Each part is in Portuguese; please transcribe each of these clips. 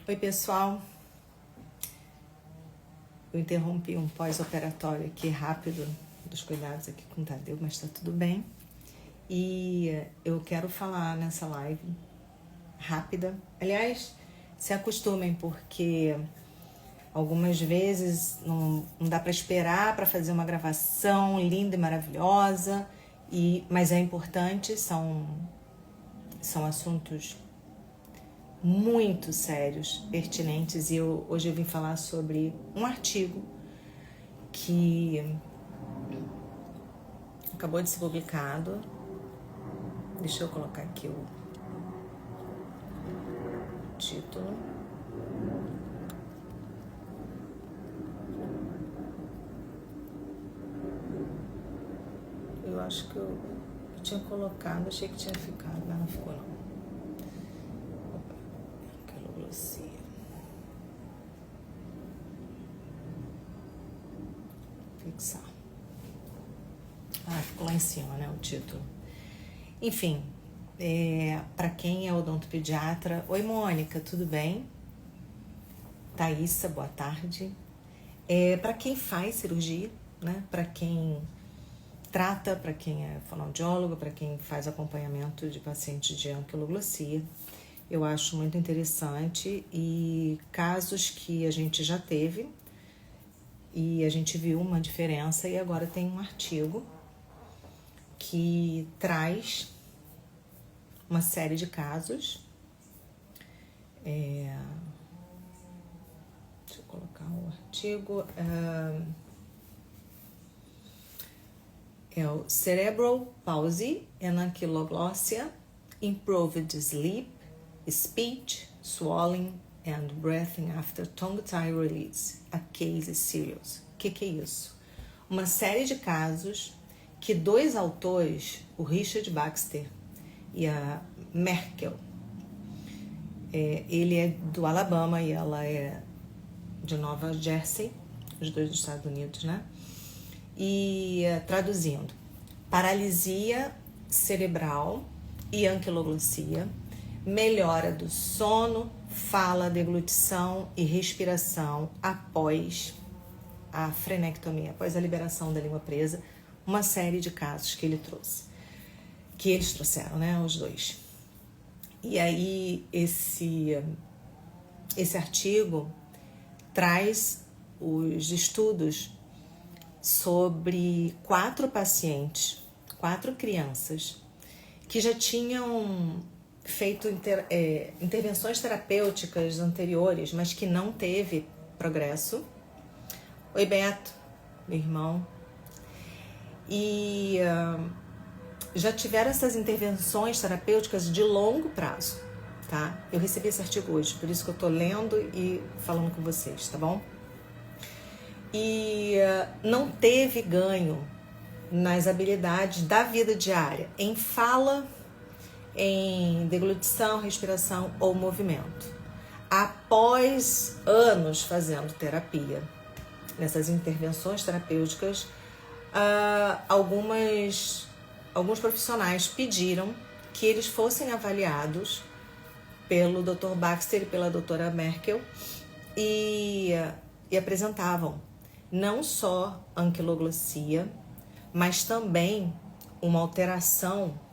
Oi, pessoal. Eu interrompi um pós-operatório aqui rápido dos cuidados aqui com o Tadeu, mas tá tudo bem. E eu quero falar nessa live rápida. Aliás, se acostumem, porque algumas vezes não dá para esperar para fazer uma gravação linda e maravilhosa, mas é importante, são assuntos muito sérios, pertinentes, e hoje eu vim falar sobre um artigo que acabou de ser publicado. Deixa eu colocar aqui o título. Eu acho que eu tinha colocado, achei que tinha ficado, mas não ficou não. Fixar. Ficou lá em cima, né, o título. Enfim, para quem é odontopediatra... Oi, Mônica, tudo bem? Thaísa, boa tarde. Para quem faz cirurgia, né, para quem trata, para quem é fonoaudiólogo, para quem faz acompanhamento de pacientes de anquiloglossia, eu acho muito interessante, e casos que a gente já teve e a gente viu uma diferença, e agora tem um artigo que traz uma série de casos. Deixa eu colocar o artigo. É o Cerebral Palsy and Ankyloglossia, Improved Sleep, Speech, Swallowing and Breathing After Tongue Tie Release, a Case Series. O que é isso? Uma série de casos que dois autores, o Richard Baxter e a Merkel, ele é do Alabama e ela é de Nova Jersey, os dois dos Estados Unidos, né? E traduzindo, paralisia cerebral e anquiloglossia, melhora do sono, fala, deglutição e respiração após a frenectomia, após a liberação da língua presa. Uma série de casos que ele trouxe, que eles trouxeram, né, os dois. E aí esse artigo traz os estudos sobre 4 pacientes, 4 crianças, que já tinham feito intervenções terapêuticas anteriores, mas que não teve progresso. Oi, Beto, meu irmão. E já tiveram essas intervenções terapêuticas de longo prazo, tá? Eu recebi esse artigo hoje, por isso que eu tô lendo e falando com vocês, tá bom? E não teve ganho nas habilidades da vida diária, em fala, em deglutição, respiração ou movimento. Após anos fazendo terapia, nessas intervenções terapêuticas, alguns profissionais pediram que eles fossem avaliados pelo Dr. Baxter e pela doutora Merkel e apresentavam não só anquiloglossia, mas também uma alteração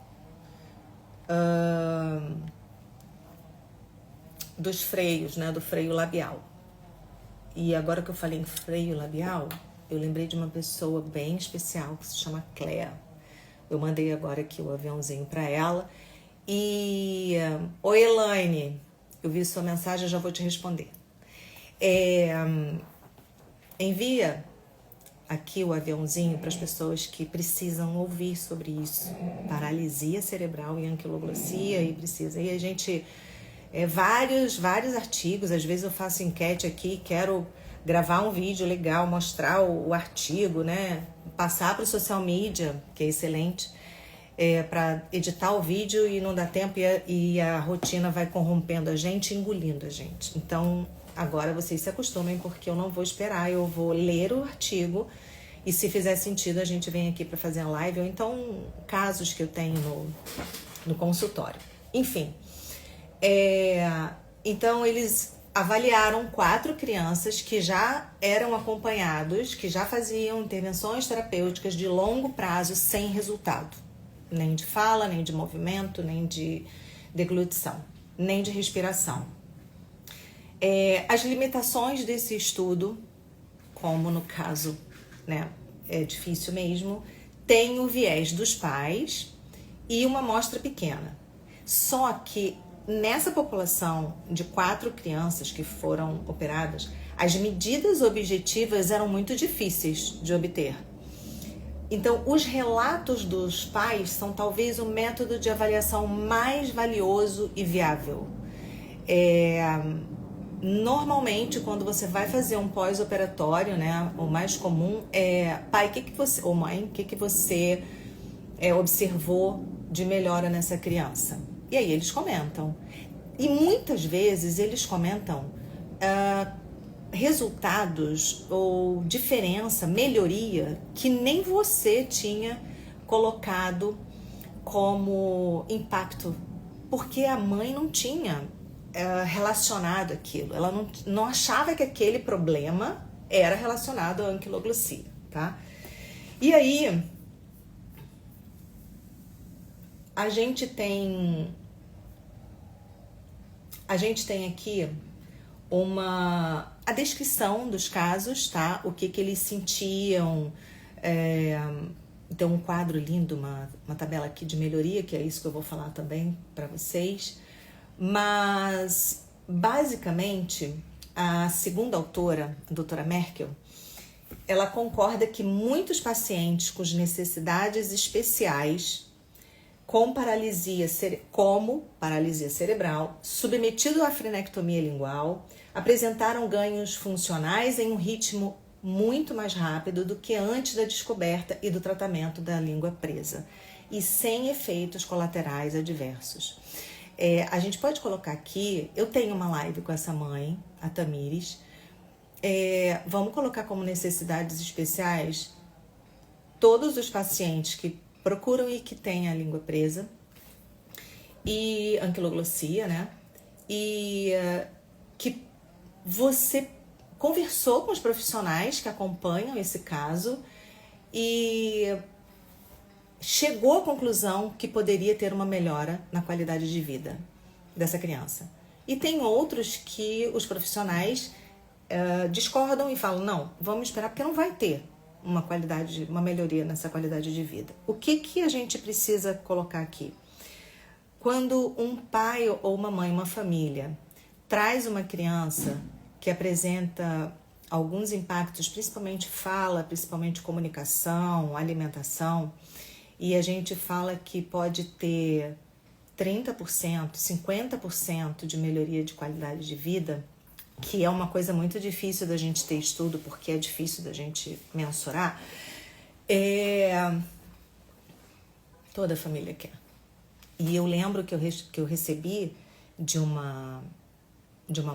dos freios, né, do freio labial. E agora que eu falei em freio labial, eu lembrei de uma pessoa bem especial que se chama Clea. Eu mandei agora aqui o aviãozinho para ela. E oi, Elaine, eu vi sua mensagem, já vou te responder. Envia aqui o aviãozinho para as pessoas que precisam ouvir sobre isso, paralisia cerebral e anquiloglossia, e precisa. E a gente, vários artigos, às vezes eu faço enquete aqui, quero gravar um vídeo legal, mostrar o artigo, né? Passar para o social media, que é excelente, para editar o vídeo e não dá tempo, e a rotina vai corrompendo a gente, engolindo a gente. Então, agora vocês se acostumem, porque eu não vou esperar, eu vou ler o artigo e, se fizer sentido, a gente vem aqui para fazer a live, ou então casos que eu tenho no consultório. Enfim, então eles avaliaram 4 crianças que já eram acompanhados, que já faziam intervenções terapêuticas de longo prazo sem resultado. Nem de fala, nem de movimento, nem de deglutição, nem de respiração. As limitações desse estudo, como no caso, né, é difícil mesmo, tem o viés dos pais e uma amostra pequena. Só que nessa população de 4 crianças que foram operadas, as medidas objetivas eram muito difíceis de obter. Então, os relatos dos pais são talvez o método de avaliação mais valioso e viável. Normalmente, quando você vai fazer um pós-operatório, né, o mais comum é: pai, ou mãe, o que você observou de melhora nessa criança? E aí eles comentam. E muitas vezes eles comentam resultados ou diferença, melhoria, que nem você tinha colocado como impacto, porque a mãe não tinha relacionado aquilo. Ela não achava que aquele problema era relacionado à anquiloglosia, tá? E aí, a gente tem aqui a descrição dos casos, tá? O que eles sentiam. Então, um quadro lindo, uma tabela aqui de melhoria, que é isso que eu vou falar também para vocês. Mas, basicamente, a segunda autora, a doutora Merkel, ela concorda que muitos pacientes com necessidades especiais, como paralisia cerebral, submetido à frenectomia lingual, apresentaram ganhos funcionais em um ritmo muito mais rápido do que antes da descoberta e do tratamento da língua presa, e sem efeitos colaterais adversos. A gente pode colocar aqui, eu tenho uma live com essa mãe, a Tamires, vamos colocar como necessidades especiais todos os pacientes que procuram e que têm a língua presa e anquiloglosia, né? E que você conversou com os profissionais que acompanham esse caso e chegou à conclusão que poderia ter uma melhora na qualidade de vida dessa criança. E tem outros que os profissionais discordam e falam: não, vamos esperar porque não vai ter uma melhoria nessa qualidade de vida. O que a gente precisa colocar aqui? Quando um pai ou uma mãe, uma família, traz uma criança que apresenta alguns impactos, principalmente fala, principalmente comunicação, alimentação, e a gente fala que pode ter 30%, 50% de melhoria de qualidade de vida, que é uma coisa muito difícil da gente ter estudo, porque é difícil da gente mensurar, toda a família quer. E eu lembro que eu recebi de uma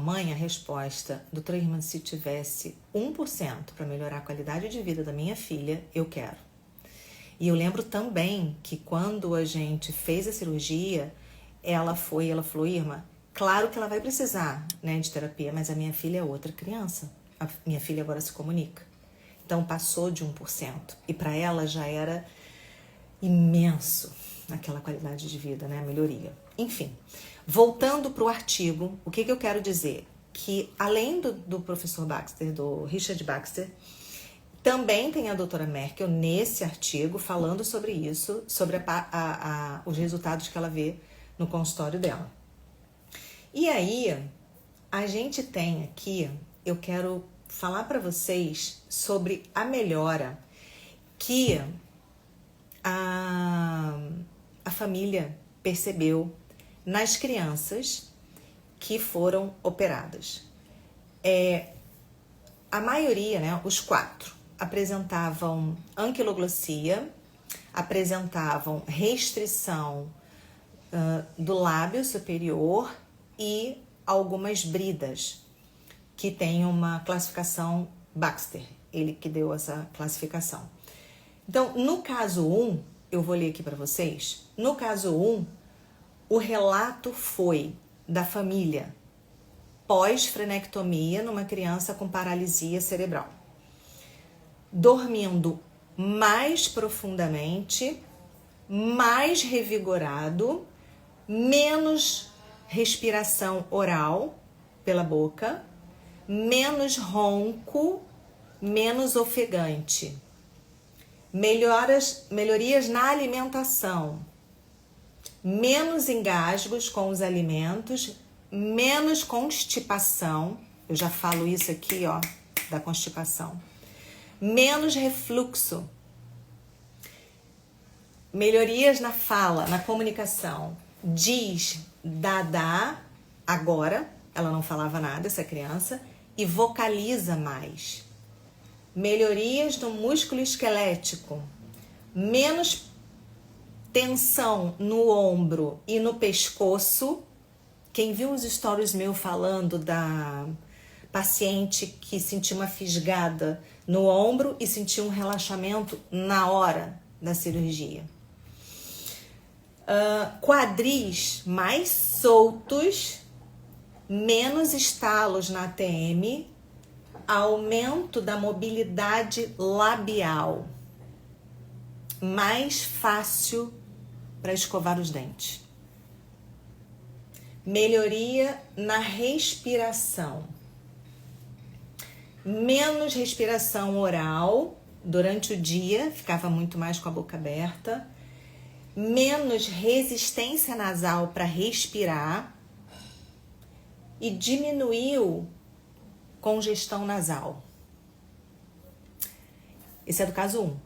mãe a resposta: doutora Irmã, se tivesse 1% para melhorar a qualidade de vida da minha filha, eu quero. E eu lembro também que quando a gente fez a cirurgia, ela falou: Irmã, claro que ela vai precisar, né, de terapia, mas a minha filha é outra criança. A minha filha agora se comunica. Então passou de 1%. E para ela já era imenso aquela qualidade de vida, né, a melhoria. Enfim, voltando para o artigo, o que eu quero dizer? Que além do professor Baxter, do Richard Baxter, também tem a doutora Merkel nesse artigo falando sobre isso, sobre os resultados que ela vê no consultório dela. E aí, a gente tem aqui, eu quero falar para vocês sobre a melhora que a família percebeu nas crianças que foram operadas. A maioria, né, os 4, apresentavam anquiloglosia, apresentavam restrição do lábio superior e algumas bridas, que tem uma classificação Baxter, ele que deu essa classificação. Então, no caso 1, eu vou ler aqui para vocês, no caso 1, o relato foi da família pós-frenectomia numa criança com paralisia cerebral. Dormindo mais profundamente, mais revigorado, menos respiração oral pela boca, menos ronco, menos ofegante. Melhorias na alimentação, menos engasgos com os alimentos, menos constipação. Eu já falo isso aqui, ó, da constipação. Menos refluxo. Melhorias na fala, na comunicação. Diz dá, agora. Ela não falava nada, essa criança. E vocaliza mais. Melhorias no músculo esquelético. Menos tensão no ombro e no pescoço. Quem viu os stories meus falando da paciente que sentiu uma fisgada no ombro e sentiu um relaxamento na hora da cirurgia. Quadris mais soltos, menos estalos na ATM, aumento da mobilidade labial, mais fácil para escovar os dentes. Melhoria na respiração, menos respiração oral durante o dia, ficava muito mais com a boca aberta, menos resistência nasal para respirar e diminuiu congestão nasal. Esse é do caso 1.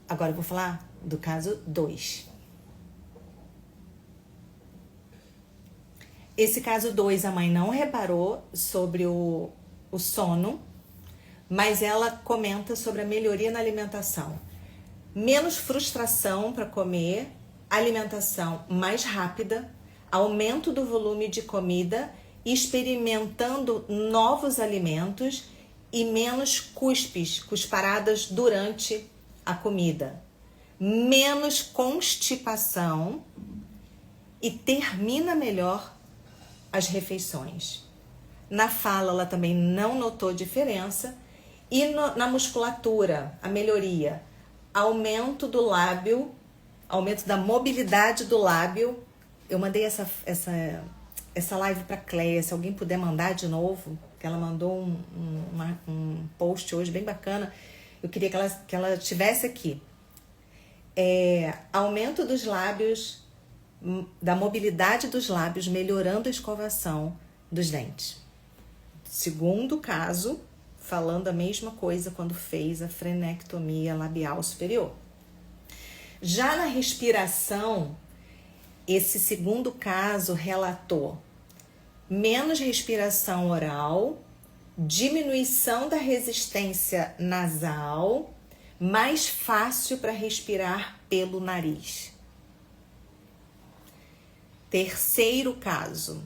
Agora eu vou falar do caso 2. Esse caso 2, a mãe não reparou sobre o sono, mas ela comenta sobre a melhoria na alimentação. Menos frustração para comer, alimentação mais rápida, aumento do volume de comida, experimentando novos alimentos e menos cusparadas durante a comida. Menos constipação e termina melhor as refeições. Na fala, ela também não notou diferença. E na musculatura, a melhoria, aumento do lábio, aumento da mobilidade do lábio. Eu mandei essa live para Cleia, se alguém puder mandar de novo, que ela mandou um post hoje bem bacana. Eu queria que ela tivesse aqui. Aumento dos lábios, da mobilidade dos lábios, melhorando a escovação dos dentes. Segundo caso, falando a mesma coisa quando fez a frenectomia labial superior. Já na respiração, esse segundo caso relatou menos respiração oral, diminuição da resistência nasal, mais fácil para respirar pelo nariz. Terceiro caso,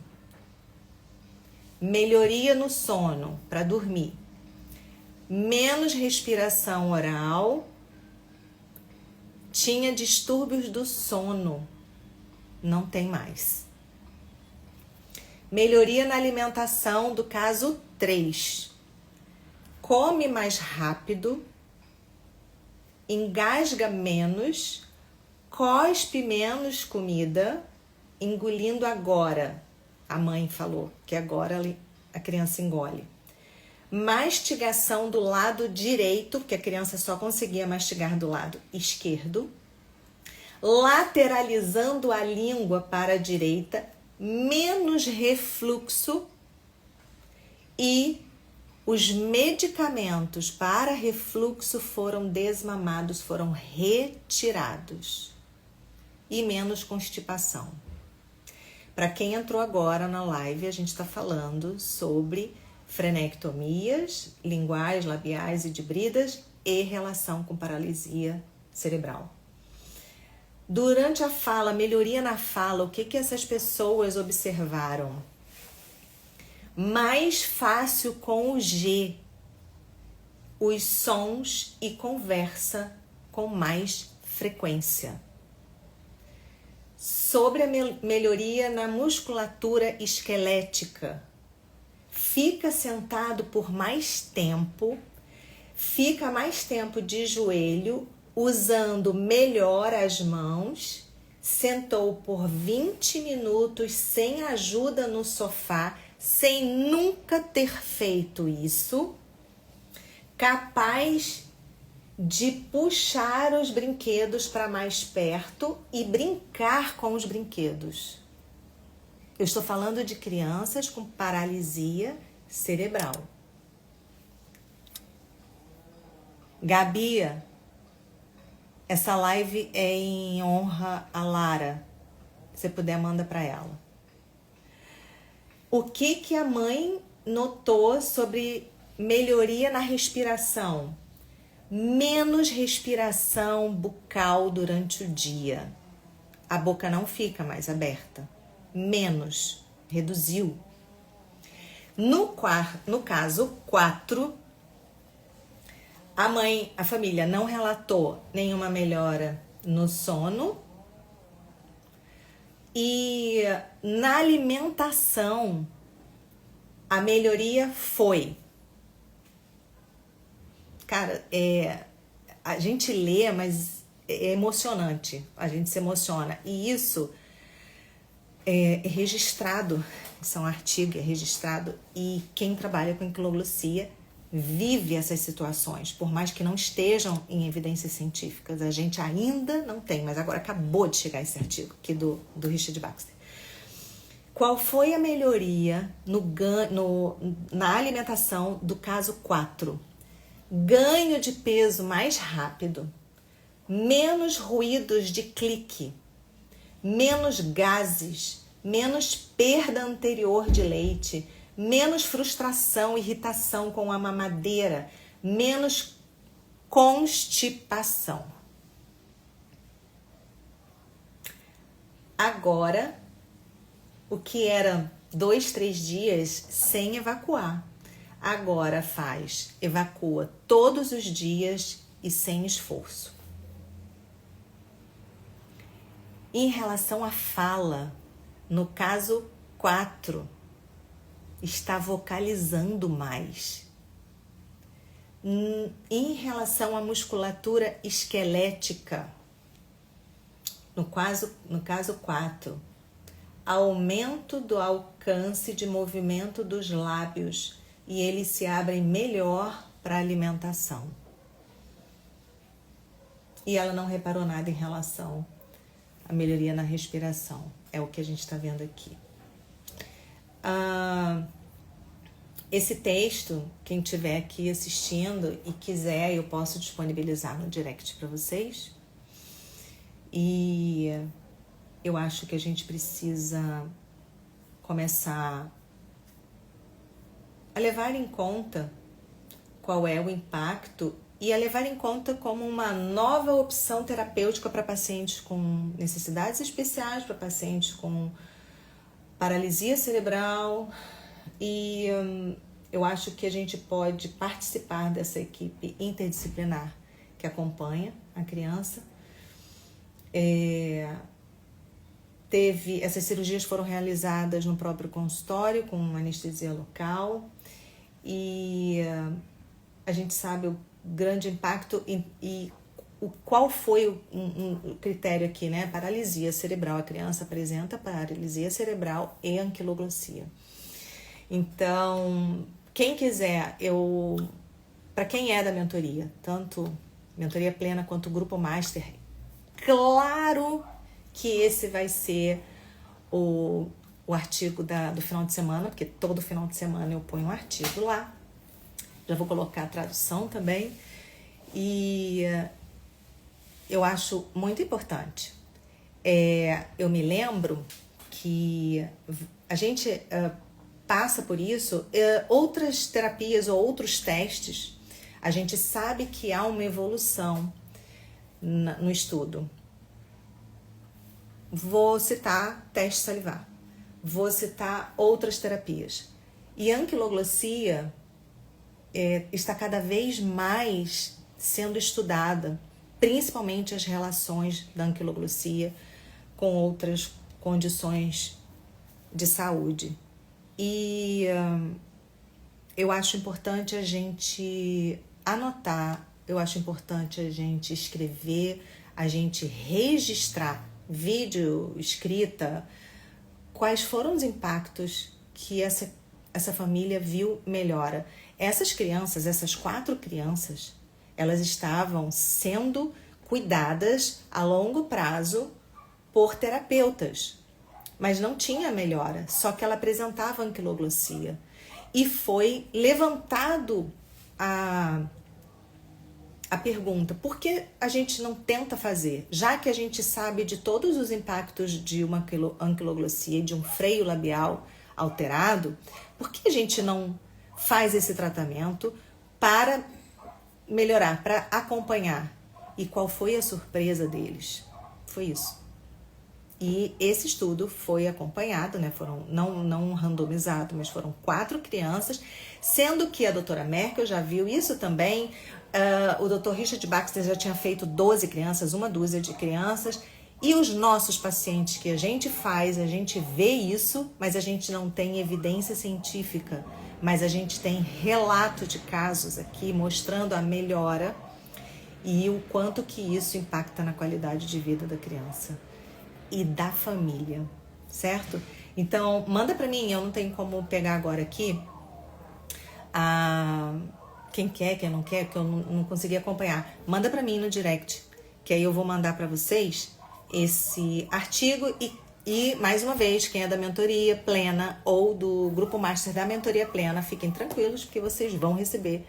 melhoria no sono para dormir, menos respiração oral, tinha distúrbios do sono, não tem mais. Melhoria na alimentação do caso 3, come mais rápido, engasga menos, cospe menos comida, engolindo agora. A mãe falou que agora a criança engole. Mastigação do lado direito, porque a criança só conseguia mastigar do lado esquerdo. Lateralizando a língua para a direita, menos refluxo. E os medicamentos para refluxo foram desmamados, foram retirados. E menos constipação. Para quem entrou agora na live, a gente está falando sobre frenectomias, linguais, labiais e dibridas e relação com paralisia cerebral. Durante a fala, melhoria na fala, o que essas pessoas observaram? Mais fácil com o G, os sons e conversa com mais frequência. Sobre a melhoria na musculatura esquelética, fica sentado por mais tempo, fica mais tempo de joelho, usando melhor as mãos, sentou por 20 minutos sem ajuda no sofá, sem nunca ter feito isso, capaz de puxar os brinquedos para mais perto e brincar com os brinquedos. Eu estou falando de crianças com paralisia cerebral. Gabi, essa live é em honra a Lara. Se você puder, manda para ela. O que a mãe notou sobre melhoria na respiração? Menos respiração bucal durante o dia. A boca não fica mais aberta. Menos. Reduziu. No caso 4, a família não relatou nenhuma melhora no sono. E na alimentação, a melhoria foi. Cara, a gente lê, mas é emocionante. A gente se emociona. E isso é registrado. Isso é um artigo, é registrado. E quem trabalha com anquiloglosia vive essas situações, por mais que não estejam em evidências científicas. A gente ainda não tem, mas agora acabou de chegar esse artigo aqui do Richard Baxter. Qual foi a melhoria na alimentação do caso 4? Ganho de peso mais rápido, menos ruídos de clique, menos gases, menos perda anterior de leite, menos frustração, irritação com a mamadeira, menos constipação. Agora, o que era 2, 3 dias sem evacuar, agora evacua todos os dias e sem esforço. Em relação à fala, no caso 4, está vocalizando mais. Em relação à musculatura esquelética, no caso 4, aumento do alcance de movimento dos lábios e eles se abrem melhor para a alimentação. E ela não reparou nada em relação à melhoria na respiração. É o que a gente está vendo aqui. Esse texto, quem estiver aqui assistindo e quiser, eu posso disponibilizar no direct para vocês. E eu acho que a gente precisa começar a levar em conta qual é o impacto e a levar em conta como uma nova opção terapêutica para pacientes com necessidades especiais, para pacientes com paralisia cerebral. E eu acho que a gente pode participar dessa equipe interdisciplinar que acompanha a criança. Essas cirurgias foram realizadas no próprio consultório com anestesia local e a gente sabe o grande impacto e qual foi o critério aqui, né? Paralisia cerebral. A criança apresenta paralisia cerebral e anquiloglosia. Então, quem quiser, para quem é da mentoria, tanto mentoria plena quanto o grupo master, claro que esse vai ser o artigo do final de semana, porque todo final de semana eu ponho um artigo lá. Já vou colocar a tradução também. E eu acho muito importante. Eu me lembro que a gente passa por isso, outras terapias ou outros testes, a gente sabe que há uma evolução no estudo. Vou citar teste salivar, vou citar outras terapias. E a anquiloglosia está cada vez mais sendo estudada, principalmente as relações da anquiloglosia com outras condições de saúde. E eu acho importante a gente anotar, eu acho importante a gente escrever, a gente registrar, vídeo, escrita, quais foram os impactos que essa família viu melhora. Essas crianças, essas 4 crianças, elas estavam sendo cuidadas a longo prazo por terapeutas, mas não tinha melhora, só que ela apresentava anquiloglossia. E foi levantado a pergunta, por que a gente não tenta fazer? Já que a gente sabe de todos os impactos de uma anquiloglossia e de um freio labial alterado, por que a gente não faz esse tratamento para melhorar, para acompanhar? E qual foi a surpresa deles? Foi isso. E esse estudo foi acompanhado, né? Foram não randomizado, mas foram 4 crianças, sendo que a doutora Merkel já viu isso também. O Dr. Richard Baxter já tinha feito 12 crianças, uma dúzia de crianças. E os nossos pacientes que a gente faz, a gente vê isso, mas a gente não tem evidência científica. Mas a gente tem relato de casos aqui mostrando a melhora e o quanto que isso impacta na qualidade de vida da criança e da família, certo? Então, manda pra mim, eu não tenho como pegar agora aqui quem quer, quem não quer, que eu não consegui acompanhar. Manda pra mim no direct, que aí eu vou mandar pra vocês esse artigo e mais uma vez, quem é da mentoria plena ou do grupo master da mentoria plena, fiquem tranquilos porque vocês vão receber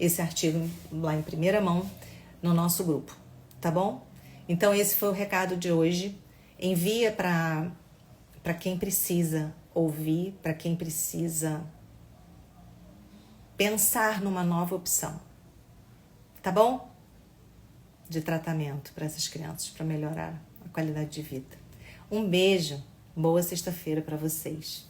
esse artigo lá em primeira mão no nosso grupo, tá bom? Então esse foi o recado de hoje. Envia para quem precisa ouvir, para quem precisa pensar numa nova opção, tá bom? De tratamento para essas crianças, para melhorar a qualidade de vida. Um beijo, boa sexta-feira para vocês.